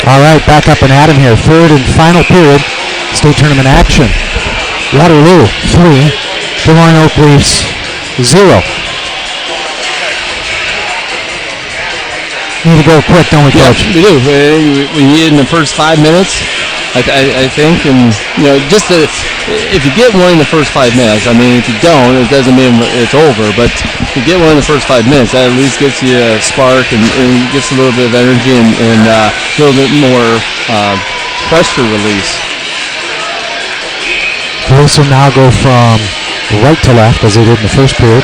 All right, back up and at him here. Third and final period. State tournament action. Waterloo 3, Des Moines Oak Leafs 0. Need to go quick, don't we, Coach? Yeah, we do. We need in the first 5 minutes, I think, and just if you get one in the first 5 minutes, I mean, if you don't, it doesn't mean it's over. But if you get one in the first 5 minutes, that at least gets you a spark and gets a little bit of energy and a little bit more pressure release. This will now go from right to left as they did in the first period.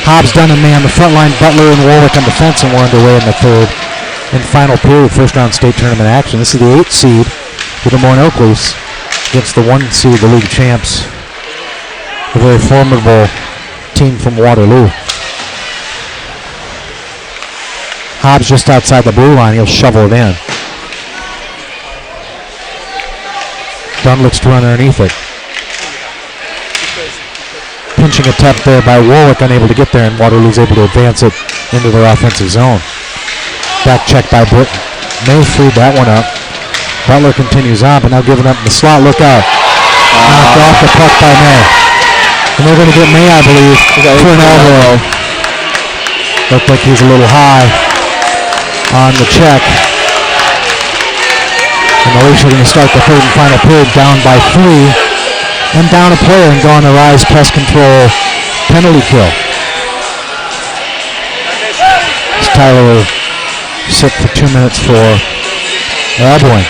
Hobbs, Dunn, and May on the front line. Butler and Warwick on defense, and we're underway in the third and final period. First round state tournament action. This is the 8th seed for the Des Moines Oak Leafs against the 1 seed, the league champs. A very formidable team from Waterloo. Hobbs just outside the blue line. He'll shovel it in. Dunn looks to run underneath it. Pinching attempt there by Warwick, unable to get there, and Waterloo's able to advance it into their offensive zone. Back check by Britton. May freed that one up. Butler continues on, but now giving up in the slot. Look out. Knocked off the puck by May. And they're going to get May, I believe, for an elbow. Looked like he's a little high on the check. And the Leafs are going to start the third and final period down by 3. And down a player and gone to Rise Pest Control penalty kill. As Tyler will sit for 2 minutes for Abilene.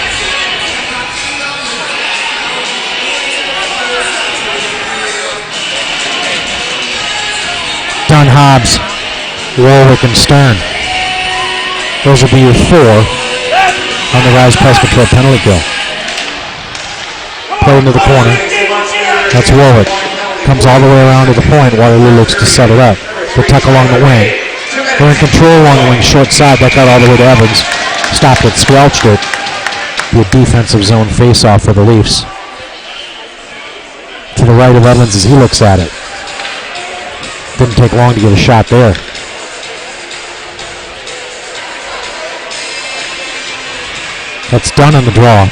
Dunn, Hobbs, Warwick, and Stern. Those will be your 4 on the Rise Pest Control penalty kill. Play into the corner. That's Warwick. Comes all the way around to the point. Waterloo looks to set it up. They tuck along the wing. They're in control along the wing, short side. That got all the way to Evans. Stopped it, squelched it. Be a defensive zone face-off for the Leafs. To the right of Evans as he looks at it. Didn't take long to get a shot there. That's done on the draw.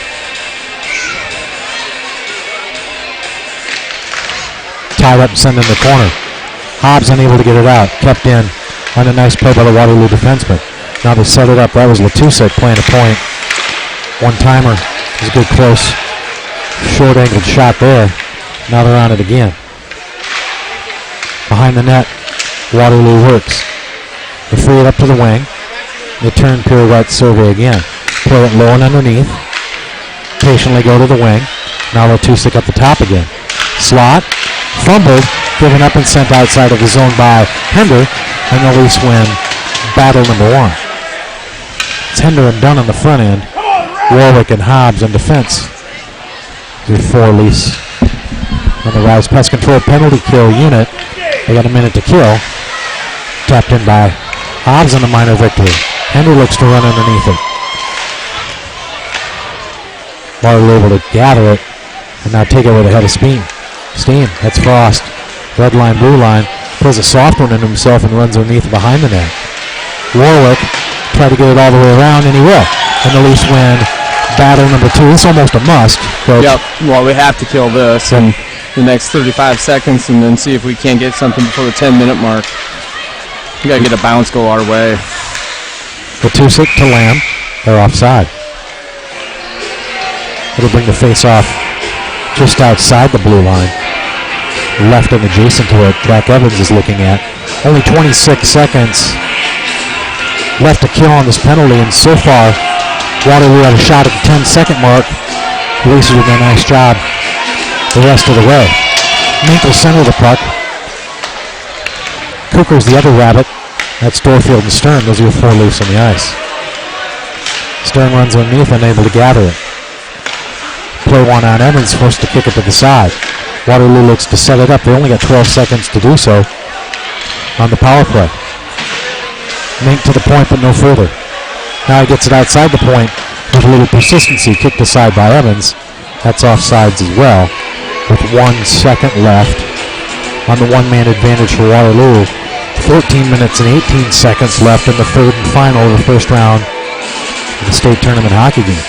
Tied up and sent in the corner. Hobbs unable to get it out. Kept in on a nice play by the Waterloo defenseman. Now they set it up. That was Latusek playing a point. One-timer. It was a good close short-angled shot there. Now they're on it again. Behind the net, Waterloo works. They free it up to the wing. They turn pirouette survey again. Play it low and underneath. Patiently go to the wing. Now Latusek up the top again. Slot. Fumbled, given up and sent outside of the zone by Hender, and the Leafs win battle number 1. It's Hender and Dunn on the front end, Warwick and Hobbs on defense. Your 4 Leafs on the Rise Pest Control penalty kill unit. They got a minute to kill. Tapped in by Hobbs on the minor victory. Hender looks to run underneath it. Waterloo able to gather it and now take it with a head of steam. That's Frost. Red line, blue line. Pulls a soft one in himself and runs underneath and behind the net. Warwick tried to get it all the way around, and he will. And the Leafs win battle number 2. This is almost a must. Coach. Yep. Well, we have to kill this in the next 35 seconds and then see if we can't get something before the 10-minute mark. We got to get a bounce go our way. Latusek to Lamb. They're offside. It'll bring the face-off just outside the blue line. Left and adjacent to it, Jack Evans is looking at. Only 26 seconds left to kill on this penalty, and so far, Waterloo had a shot at the 10-second mark. The Leafs are doing a nice job the rest of the way. Mink will center the puck. Cooker's the other rabbit. That's Dorfield and Stern. Those are your 4 Leafs on the ice. Stern runs underneath, unable to gather it. Play one on Evans, forced to kick it to the side. Waterloo looks to set it up. They only got 12 seconds to do so on the power play. Mink to the point, but no further. Now he gets it outside the point with a little persistency. Kicked aside by Evans. That's offsides as well. With 1 second left on the one-man advantage for Waterloo. 14 minutes and 18 seconds left in the third and final of the first round in the state tournament hockey game.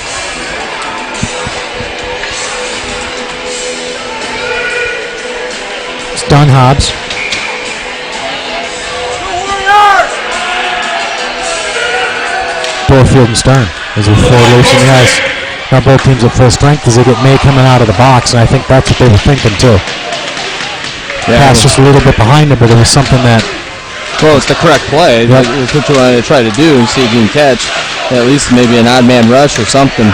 It's done, Hobbs. Dorfield and Stern as we forward loose in the ice. Now both teams at full strength as they get May coming out of the box, and I think that's what they were thinking too. Yeah, Pass just a little bit behind him, but it was something that... Well, it's the correct play. Yep. It's what you want to try to do and see if you can catch at least maybe an odd man rush or something.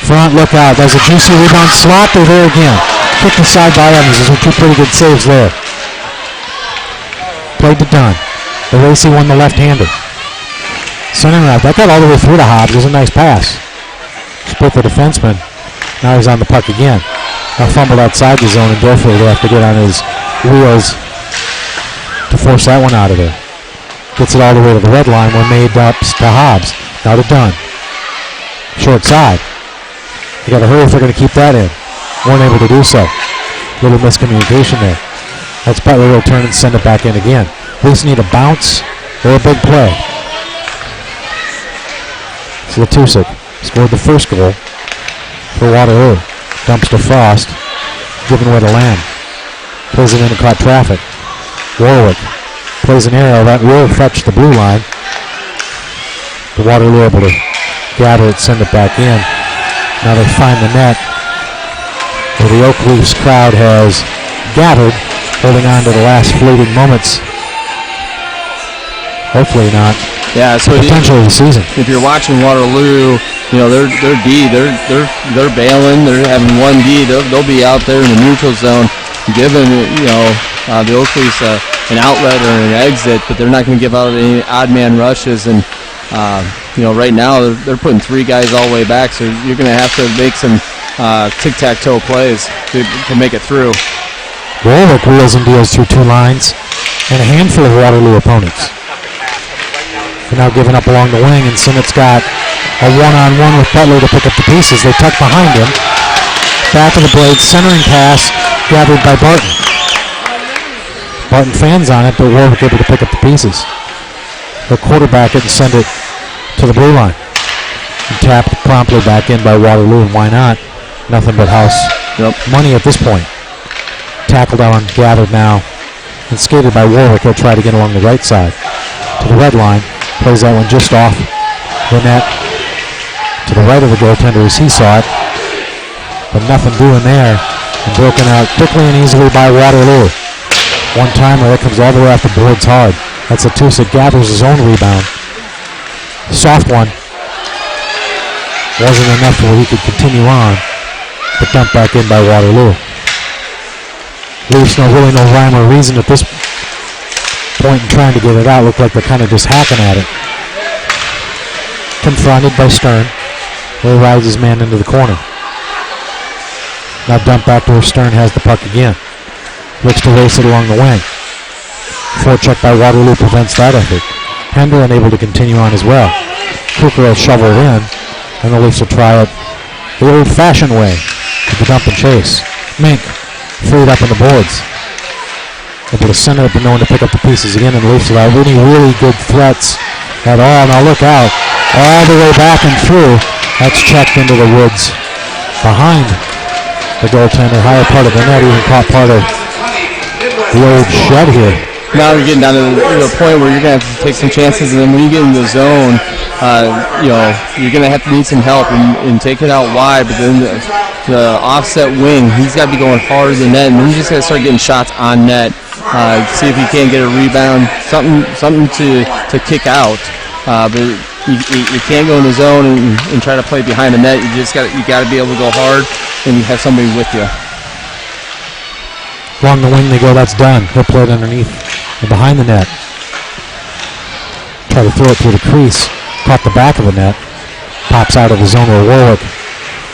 Front, look out. There's a juicy rebound slot. They're there again. Kicked inside by Evans. Those were two pretty good saves there. Played to Dunn. Varsity won the left-hander. Centering out. That got all the way through to Hobbs. It was a nice pass. Split the defenseman. Now he's on the puck again. Now fumbled outside the zone, and Dorfield will have to get on his wheels to force that one out of there. Gets it all the way to the red line when made up to Hobbs. Now to Dunn. Short side. You got to hurry if they're going to keep that in. Weren't able to do so. Little miscommunication there. That's Butler will turn and send it back in again. We just need a bounce or a big play. Latusik scored the first goal for Waterloo. Dumps to Frost, giving away to Lamb. Plays it in and caught traffic. Warwick plays an arrow that will fetch the blue line. The Waterloo able to gather it, send it back in. Now they find the net where the Oak Leafs crowd has gathered, holding on to the last fleeting moments. Hopefully not. Yeah, so potentially the season. If you're watching Waterloo, you know they're D, they're bailing. They're having one D. They'll be out there in the neutral zone, giving the Oak Leafs an outlet or an exit, but they're not going to give out any odd man rushes. And right now they're putting three guys all the way back, so you're going to have to make some tic-tac-toe plays to make it through. Warwick wheels and deals through two lines and a handful of Waterloo opponents. They're now giving up along the wing, and Simmett's got a one-on-one with Butler to pick up the pieces. They tuck behind him. Back of the blade, centering pass, gathered by Barton. Barton fans on it, but Warwick able to pick up the pieces. They'll quarterback it and send it to the blue line. And tapped promptly back in by Waterloo, and why not? Nothing but house money at this point. Tackled on, gathered now, and skated by Warwick. He'll try to get along the right side to the red line. Plays that one just off the net to the right of the goaltender as he saw it. But nothing doing there. And broken out quickly and easily by Waterloo. One timer that comes all the way off the boards hard. That's Latusik gathers his own rebound. Soft one. Wasn't enough where he could continue on. But dumped back in by Waterloo. Leafs really no rhyme or reason at this point in trying to get it out. Looked like they're kind of just hacking at it. Confronted by Stern. He rides his man into the corner. Now dumped back to where Stern has the puck again. Looks to race it along the wing. Forecheck by Waterloo prevents that effort. Pender unable to continue on as well. Cooker will shovel it in, and the Leafs will try it the old-fashioned way with the dump and chase. Mink freed up on the boards. Able to center it, but no one to pick up the pieces again, and the Leafs without any really good threats at all. Now look out. All the way back and through. That's checked into the woods behind the goaltender. Higher part of the net, even caught part of the old shed here. Now you're getting down to the point where you're going to have to take some chances, and then when you get in the zone, you're going to have to need some help and take it out wide. But then the offset wing, he's got to be going harder than net, and then you just got to start getting shots on net. See if you can't get a rebound, something to kick out. But you can't go in the zone and try to play behind the net. You got to be able to go hard and have somebody with you. Along the wing they go. That's done. He'll play it underneath and behind the net. Try to throw it through the crease. Caught the back of the net. Pops out of the zone where Warwick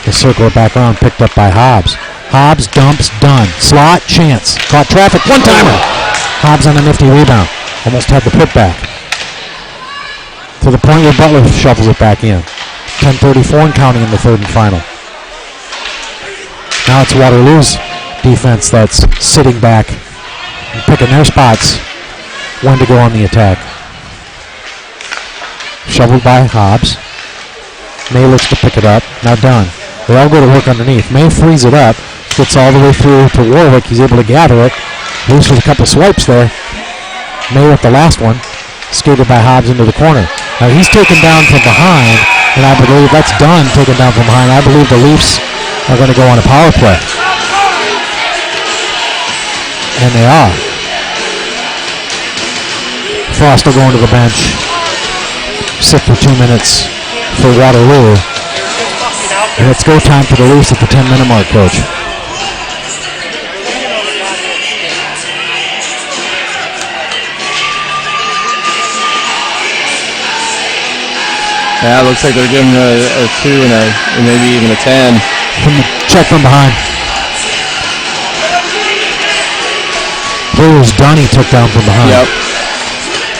will circle it back around. Picked up by Hobbs. Hobbs dumps, done. Slot, chance. Caught traffic, one-timer. Hobbs on a nifty rebound. Almost had the putback. To the point where Butler shovels it back in. 10:34 and counting in the third and final. Now it's Waterloo's defense that's sitting back and picking their spots when to go on the attack. Shoveled by Hobbs. May looks to pick it up. Now Dunn. They all go to work underneath. May frees it up. Gets all the way through to Warwick. He's able to gather it. Loose with a couple swipes there. May with the last one. Skated by Hobbs into the corner. Now he's taken down from behind, and I believe that's Dunn taken down from behind. I believe the Leafs are going to go on a power play. And they are. Frost will go into the bench. Sit for 2 minutes for Waterloo. And it's go time for the Leafs at the 10-minute mark, Coach. Yeah, it looks like they're giving a 2 and maybe even a 10. Check from behind. It was Dunn he took down from behind. Yep.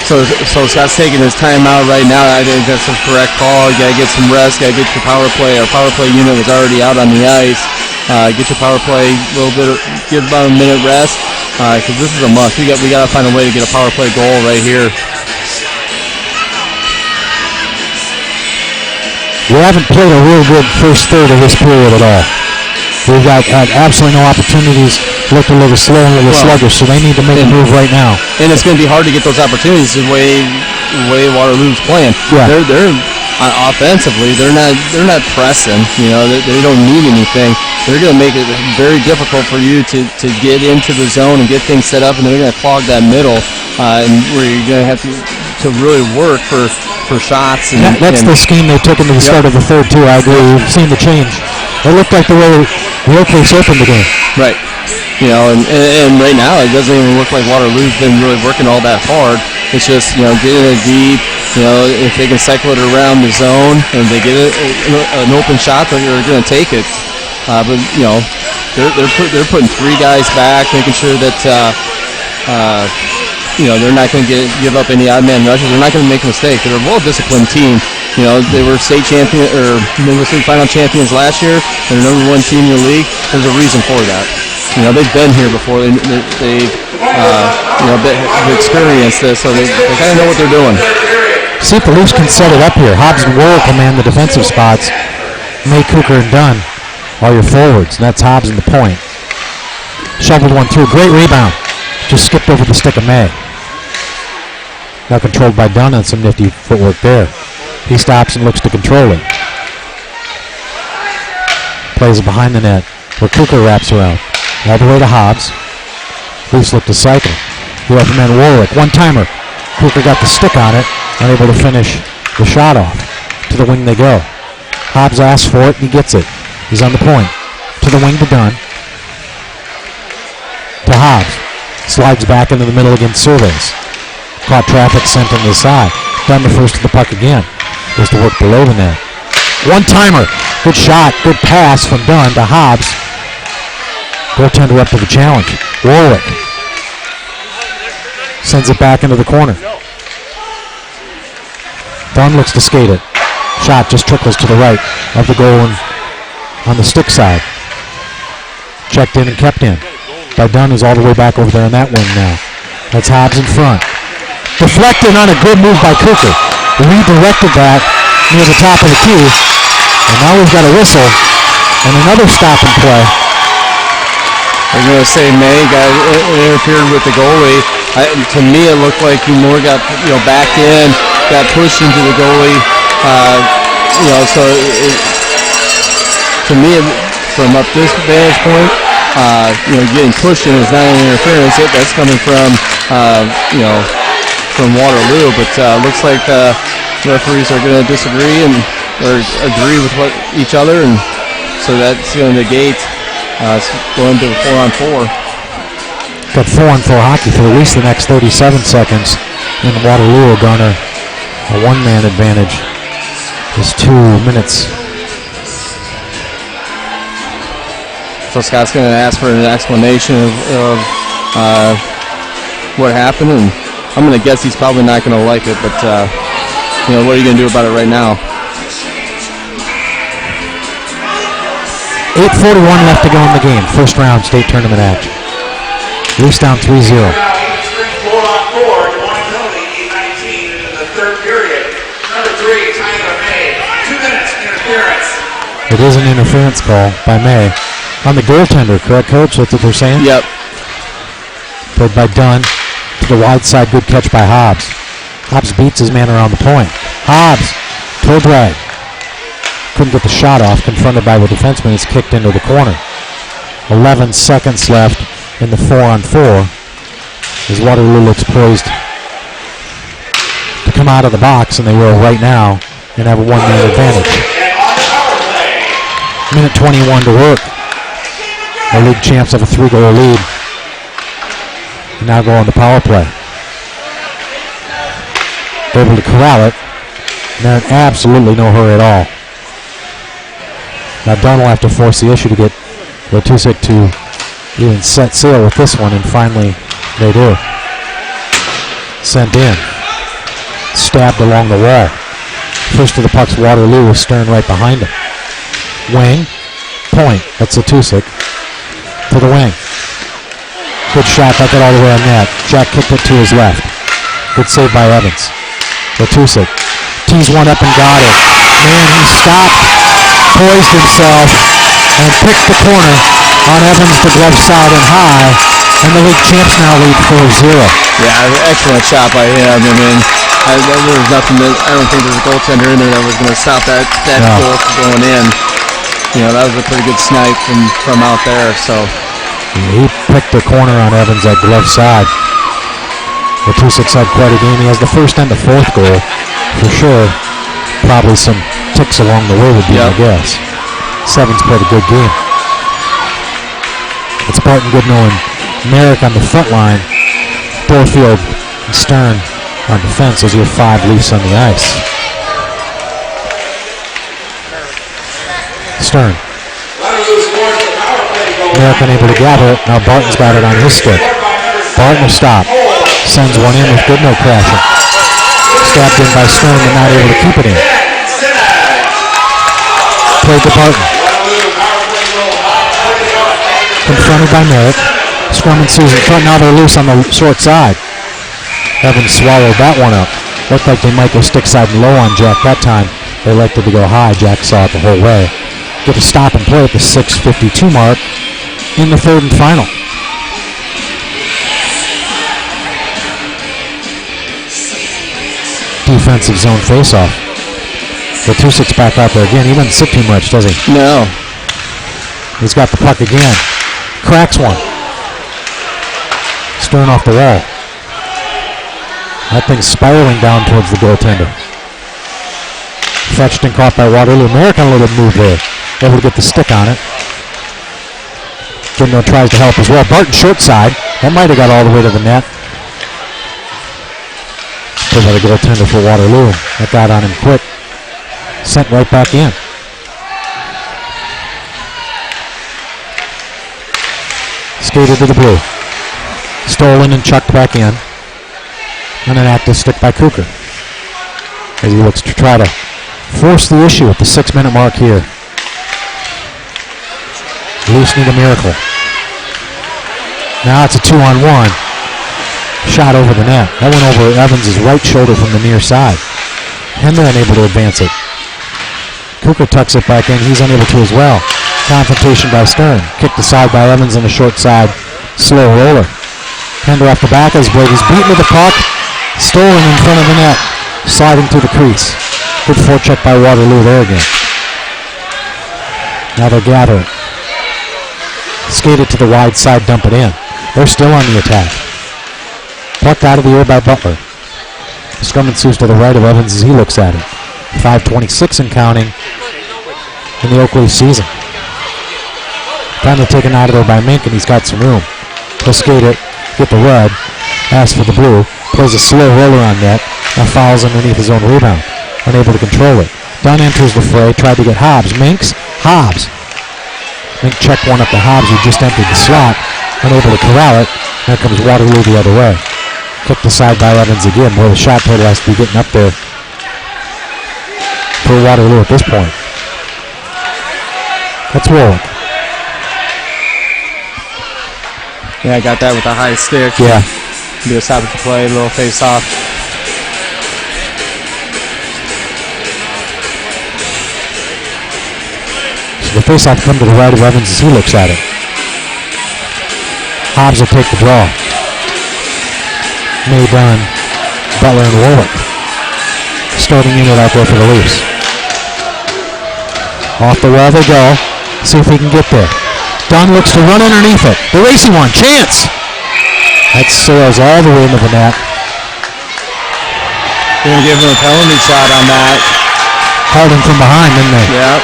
So Scott's taking his time out right now. I think that's the correct call. You got to get some rest. Got to get your power play. Our power play unit was already out on the ice. Get your power play a little bit. Give about a minute rest because this is a must. We got to find a way to get a power play goal right here. We haven't played a real good first third of this period at all. We've had absolutely no opportunities. Looked a little slow and a little sluggish, so they need to make a move right now. And it's going to be hard to get those opportunities the way Waterloo's playing. Yeah. They're offensively, they're not pressing. You know, they don't need anything. They're going to make it very difficult for you to get into the zone and get things set up, and they're going to clog that middle, and where you're going to have to really work for shots. And that's the scheme they took into the start of the third too. I agree. We've seen the change. It looked like the way the Oakleys opened the game. Right. You know, and right now it doesn't even look like Waterloo's been really working all that hard. It's just, you know, getting it deep. You know, if they can cycle it around the zone and they get an open shot, they're going to take it. But you know, they're putting 3 guys back, making sure that you know, they're not going to give up any odd man rushes. They're not going to make a mistake. They're a well-disciplined team. You know, they were state champion or Midwest League final champions last year. They're the #1 team in the league. There's a reason for that. You know, they've been here before. They've you know, experienced this, so they kind of know what they're doing. See if the Leafs can set it up here. Hobbs and Warwick command the defensive spots. May, Cooker, and Dunn are your forwards, and that's Hobbs in the point. Shoveled one through. Great rebound. Just skipped over the stick of May. Now controlled by Dunn on some nifty footwork there. He stops and looks to control it. Plays it behind the net where Cooker wraps around. All the way to Hobbs. Leafs look to cycle. The other man Warwick. One-timer. Cooker got the stick on it. Unable to finish the shot off. To the wing they go. Hobbs asks for it and he gets it. He's on the point. To the wing to Dunn. To Hobbs. Slides back into the middle against Surveys. Caught traffic, sent him to the side. Dunn the first to the puck again. Goes to work below the net. One-timer. Good shot. Good pass from Dunn to Hobbs. Goaltender up to the challenge. Warwick sends it back into the corner. Dunn looks to skate it. Shot just trickles to the right of the goal and on the stick side. Checked in and kept in by Dunn, who's all the way back over there in that wing now. That's Hobbs in front. Deflected on a good move by Cooker. Redirected that near the top of the key. And now we've got a whistle and another stop and play. I'm going to say May got interfered with the goalie. To me, it looked like he more got backed in, got pushed into the goalie. So to me, from up this vantage point, getting pushed in is not an interference. That's coming from from Waterloo. But looks like the referees are going to disagree or agree with each other, and so that's going to negate. It's going to 4-on-4. Got 4-on-4 hockey for at least the next 37 seconds. And Waterloo will garner a one-man advantage. It's 2 minutes. So Scott's going to ask for an explanation of what happened, and I'm going to guess he's probably not going to like it, but what are you going to do about it right now? 8:41 left to go in the game. First round state tournament action. Leafs down 3-0. 4-on-4 to one penalty, 8:19 into the third period. Number 3, Tyler May. 2 minutes, near interference. It is an interference call by May. On the goaltender, correct, Coach? That's what they're saying? Yep. Played by Dunn to the wide side. Good catch by Hobbs. Hobbs beats his man around the point. Hobbs, toe drag. Couldn't get the shot off. Confronted by the defenseman. It's kicked into the corner. 11 seconds left in the 4-on-4 as Waterloo looks poised to come out of the box, and they will right now, and have a one-man advantage. Minute 21 to work. The league champs have a 3-goal lead. And now go on the power play. They're able to corral it. And they're in absolutely no hurry at all. Now Dunn will have to force the issue to get Watusek to even set sail with this one, and finally they do. Sent in. Stabbed along the wall. First to the puck's Waterloo with Stern right behind him. Wing. Point. That's Watusek. To the wing. Good shot. Got that all the way on net. Jack kicked it to his left. Good save by Evans. Watusek tees one up and got it. Man, he stopped, poised himself, and picked the corner on Evans, the glove side and high, and the league champs now lead 4-0. Yeah, excellent shot by him. I mean, there was nothing that, I don't think there's a goaltender in there that was going to stop that goal from going in. You know, that was a pretty good snipe from out there. So he picked the corner on Evans, that glove side. Watusek had quite a game. He has the first and the fourth goal for sure. Probably some ticks along the way would be my guess. Seven's played a good game. It's Barton, Goodnow, and Merrick on the front line. Dorfield and Stern on defense as your 5 Leafs on the ice. Stern. Merrick unable to gather it. Now Barton's got it on his stick. Barton will stop. Sends one in with Goodnow crashing. Stabbed in by Stern, but not able to keep it in. Played to Barton. Confronted by Merrick. Scrum ensues in front. Now they're loose on the short side. Evans swallowed that one up. Looked like they might go stick side and low on Jack that time. They elected to go high. Jack saw it the whole way. Get a stop and play at the 6:52 mark in the third and final. Defensive zone faceoff. Watusek's back out there again. He doesn't sit too much, does he? No. He's got the puck again. Cracks one. Stern off the wall. That thing's spiraling down towards the goaltender. Fetched and caught by Waterloo. American a little move there. Able to get the stick on it. Goodnow tries to help as well. Barton short side. That might have got all the way to the net. Put by the goaltender for Waterloo. That got on him quick. Sent right back in. Skated to the blue. Stolen and chucked back in. And an active stick by Cooker as he looks to try to force the issue at the 6-minute mark here. Leafs need a miracle. Now it's a 2-on-1. Shot over the net. That went over Evans' right shoulder from the near side. And they're unable to advance it. Cooker tucks it back in. He's unable to as well. Confrontation by Stern. Kicked aside by Evans on the short side. Slow roller. Hender off the back as Brady's beaten to the puck. Stolen in front of the net. Sliding through the crease. Good forecheck by Waterloo there again. Now they'll gather it. Skate it to the wide side, dump it in. They're still on the attack. Plucked out of the air by Butler. Scrum ensues to the right of Evans as he looks at it. 5:26 and counting in the Oak Leaf season. Finally taken out of there by Mink, and he's got some room. He'll skate it, get the red, asks for the blue, plays a slow roller on net, and fouls underneath his own rebound. Unable to control it. Dunn enters the fray, tried to get Hobbs. Minks, Hobbs. Mink checked one up to Hobbs, who just emptied the slot. Unable to corral it. There comes Waterloo the other way. Kicked aside by Evans again. Boy, the shot total has to be getting up there for Waterloo at this point. That's Warwick. Yeah, I got that with a high stick. Yeah. Be a stoppage play, a little face off. The faceoff come to the right of Evans as he looks at it. Hobbs will take the draw. May Dunn, Butler, and Warwick. Starting unit out there for the Leafs. Off the wall they go. See if he can get there. Dunn looks to run underneath it. The racing one. Chance! That sails all the way into the net. They're going to give him a penalty shot on that. Held him from behind, didn't they? Yeah.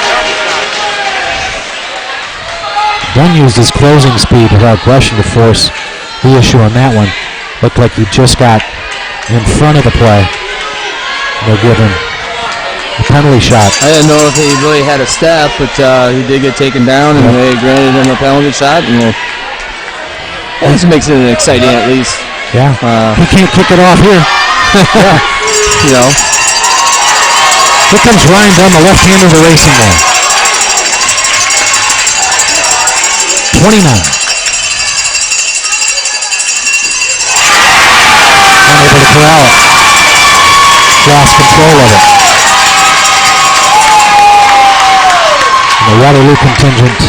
Dunn used his closing speed without question to force the issue on that one. Looked like he just got in front of the play. They'll give him a penalty shot. I didn't know if he really had a step, but he did get taken down, and they granted him a penalty shot. And this makes it exciting, at least. Yeah. He can't kick it off here. Yeah. You know. Here comes Ryan Dunn, the left-hander of the racing one. 29. Unable to corral it. Lost control of it. And the Waterloo contingent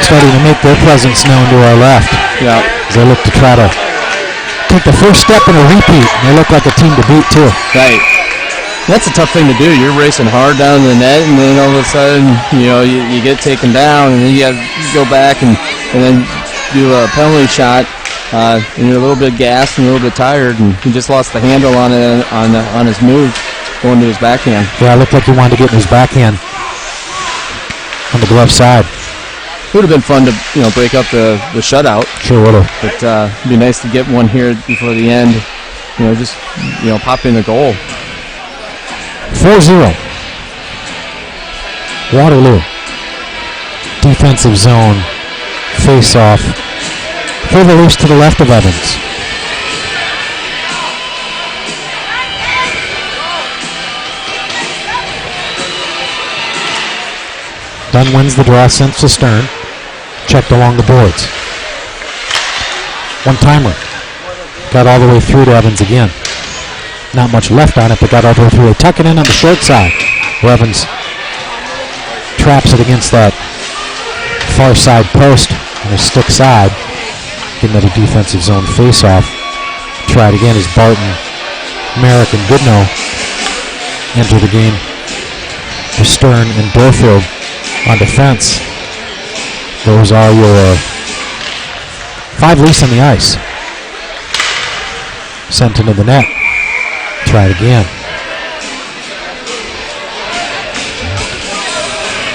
starting to make their presence known to our left. Yeah. As they look to try to take the first step in a repeat. And they look like a team to beat, too. Right. That's a tough thing to do. You're racing hard down the net, and then all of a sudden, you get taken down, and then you got to go back and then do a penalty shot. And you're a little bit gassed and a little bit tired, and he just lost the handle on it on his move, going to his backhand. Yeah, it looked like he wanted to get in his backhand on the glove side. It would have been fun to break up the shutout. Sure would have. But it'd be nice to get one here before the end. Just pop in a goal. 4-0. Waterloo. Defensive zone. Face off. For the Leafs to the left of Evans. Dunn wins the draw, sends to Stern. Checked along the boards. One timer. Got all the way through to Evans again. Not much left on it, but got all the way through. They tuck it in on the short side. Evans traps it against that far side post on the stick side. Getting another defensive zone face-off. Tried again as Barton, Merrick, and Goodnow enter the game. To Stern and Dorfield on defense. Those are your 5 Leafs on the ice. Sent into the net. Try it again.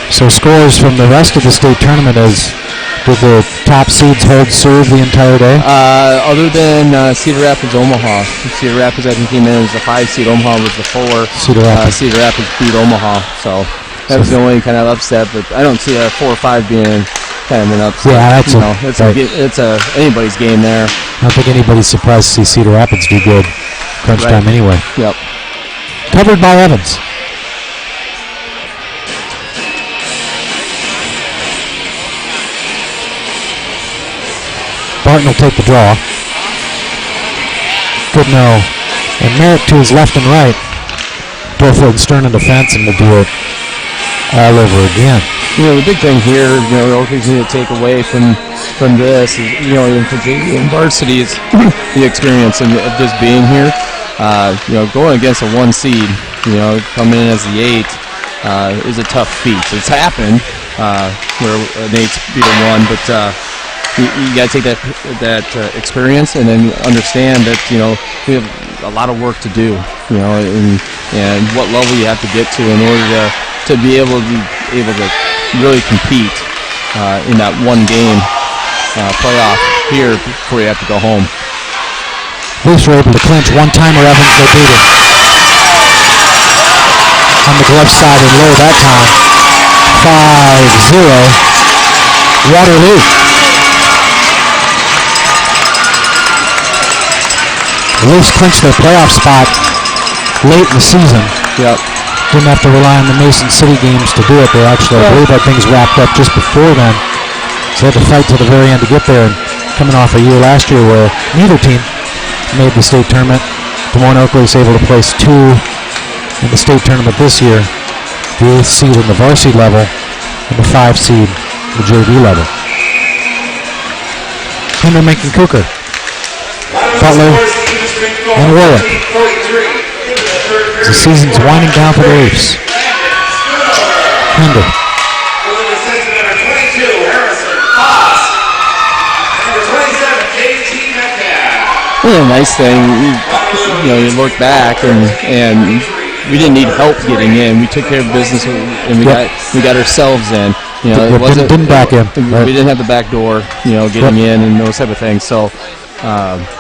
So scores from the rest of the state tournament as did the top seeds hold serve the entire day? Other than Cedar Rapids, Omaha. Cedar Rapids, I think, came in as the 5 seed. Omaha was the 4. Cedar Rapids. Cedar Rapids beat Omaha, so that was the only kind of upset. But I don't see a 4 or 5 being kind of an upset. Yeah, that's it's anybody's game there. I don't think anybody's surprised to see Cedar Rapids do good crunch time anyway. Yep. Covered by Evans. Barton will take the draw. Goodnow and Merrick to his left and right. Dorfield and Stern in defense, and we'll do it all over again. The big thing here, the only thing to take away from this is, in Varsity is the experience of just being here. Going against a 1 seed, coming in as the 8 is a tough feat. It's happened where an 8's beat a 1, but you got to take that experience and then understand that we have a lot of work to do, and what level you have to get to in order to be able to really compete in that 1 game playoff here before you have to go home. Leafs were able to clinch one-timer. Evans, they beat him. On the glove side and low that time. 5-0. Waterloo. The Leafs clinched their playoff spot late in the season. Yep. Didn't have to rely on the Mason City games to do it. They actually, I believe, had things wrapped up just before then. So they had to fight to the very end to get there. And coming off a year last year where neither team made the state tournament. Des Moines Oakley was able to place 2 in the state tournament this year. the 8th seed in the varsity level, and the 5 seed in the JV level. Hinder, Mink, and Cooker. Butler and Warwick. The season's winding down for the Leafs. Hinder. Well, the nice thing, you look back and we didn't need help getting in. We took care of business and we got ourselves in. It wasn't didn't back in. We didn't have the back door, getting in and those type of things. So,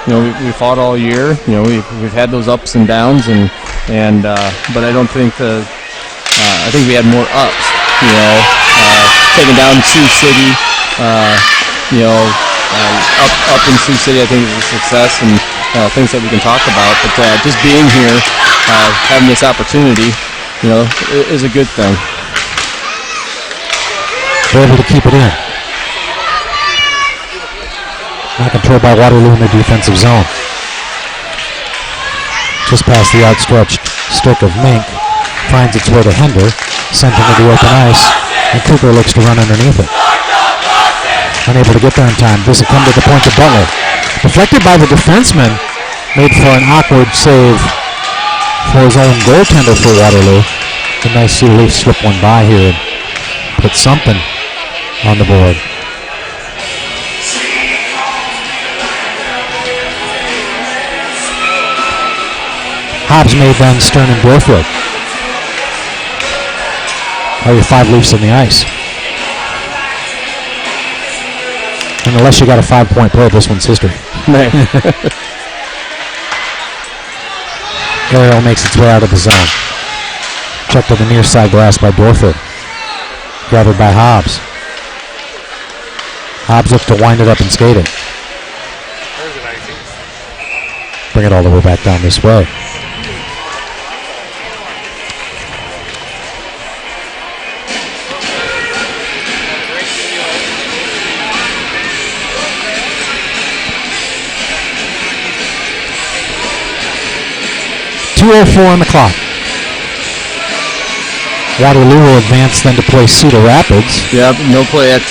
we fought all year. We've had those ups and downs, but I don't think I think we had more ups. Taking down Sioux City, up in Sioux City, I think is a success and things that we can talk about. But just being here, having this opportunity, is a good thing. They're able to keep it in. Now controlled by Waterloo in the defensive zone. Just past the outstretched stick of Mink. Finds its way to Hinder. Sent into the open ice. And Cooper looks to run underneath it. Unable to get there in time. This will come to the point to Butler. Deflected by the defenseman. Made for an awkward save for his own goaltender for Waterloo. A nice see Leaf slip one by here and put something on the board. Hobbs made then Stern and Dorfield. Are your 5 Leafs on the ice? And unless you got a 5-point play, this one's history. Right. Ariel makes its way out of the zone. Checked to the near side glass by Dorfield. Gathered by Hobbs. Hobbs looks to wind it up and skate it. Bring it all the way back down this way. .204 on the clock. Waterloo will advance then to play Cedar Rapids. Yep, no play at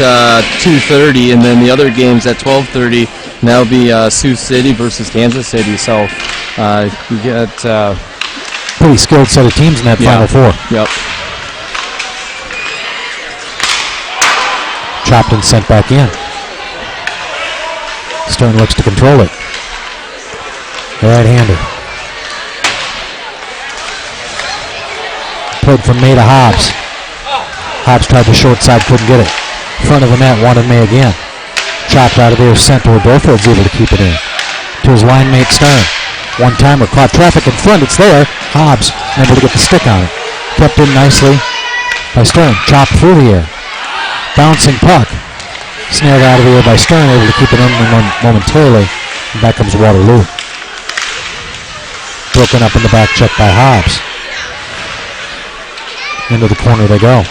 2:30, and then the other games at 12:30. And that'll be Sioux City versus Kansas City. So you get pretty skilled set of teams in that Final Four. Yep. Chopped and sent back in. Stern looks to control it. Right-hander. Played from May to Hobbs. Hobbs tried the short side, couldn't get it. Front of the net, wanted May again. Chopped out of there, sent to where Dorfield's able to keep it in. To his line mate Stern. One-timer, caught traffic in front, it's there. Hobbs, able to get the stick on it. Kept in nicely by Stern. Chopped through the air. Bouncing puck. Snared out of the air by Stern, able to keep it in momentarily. And back comes Waterloo. Broken up in the back check by Hobbs. Into the corner they go.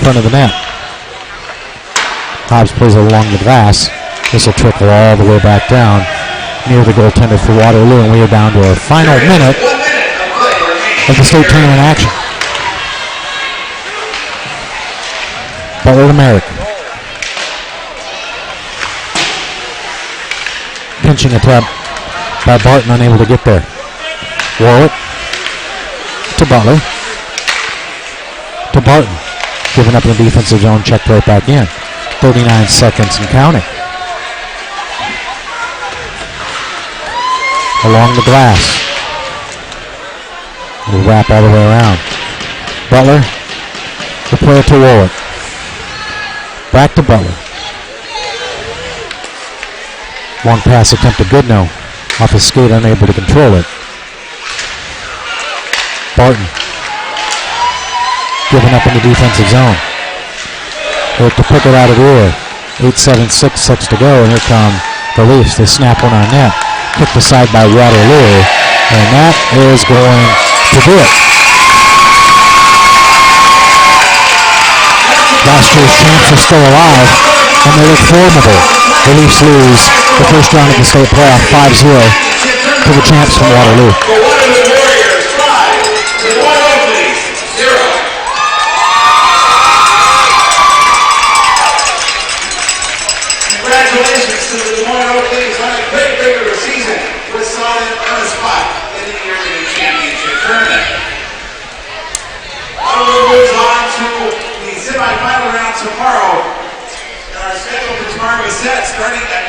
Front of the net. Hobbs plays it along the glass. This will trickle all the way back down near the goaltender for Waterloo, and we are down to our final minute of the state tournament action. Butler to Merrick. Pinching attempt by Barton, unable to get there. Warwick to Butler. To Barton. Giving up in the defensive zone, checked right back in. 39 seconds and counting. Along the glass. We'll wrap all the way around. Butler. The play to Warwick. Back to Butler. Long pass attempt to Goodnow. Off his skate, unable to control it. Barton. Giving up in the defensive zone. They have to pick it out of the air. 8-7-6 seconds to go, and here come the Leafs. They snap one on net. Kicked aside by Waterloo, and that is going to do it. Last year's champs are still alive, and they look formidable. The Leafs lose the first round of the state playoff 5-0 to the champs from Waterloo. tomorrow. And our schedule for tomorrow is set starting at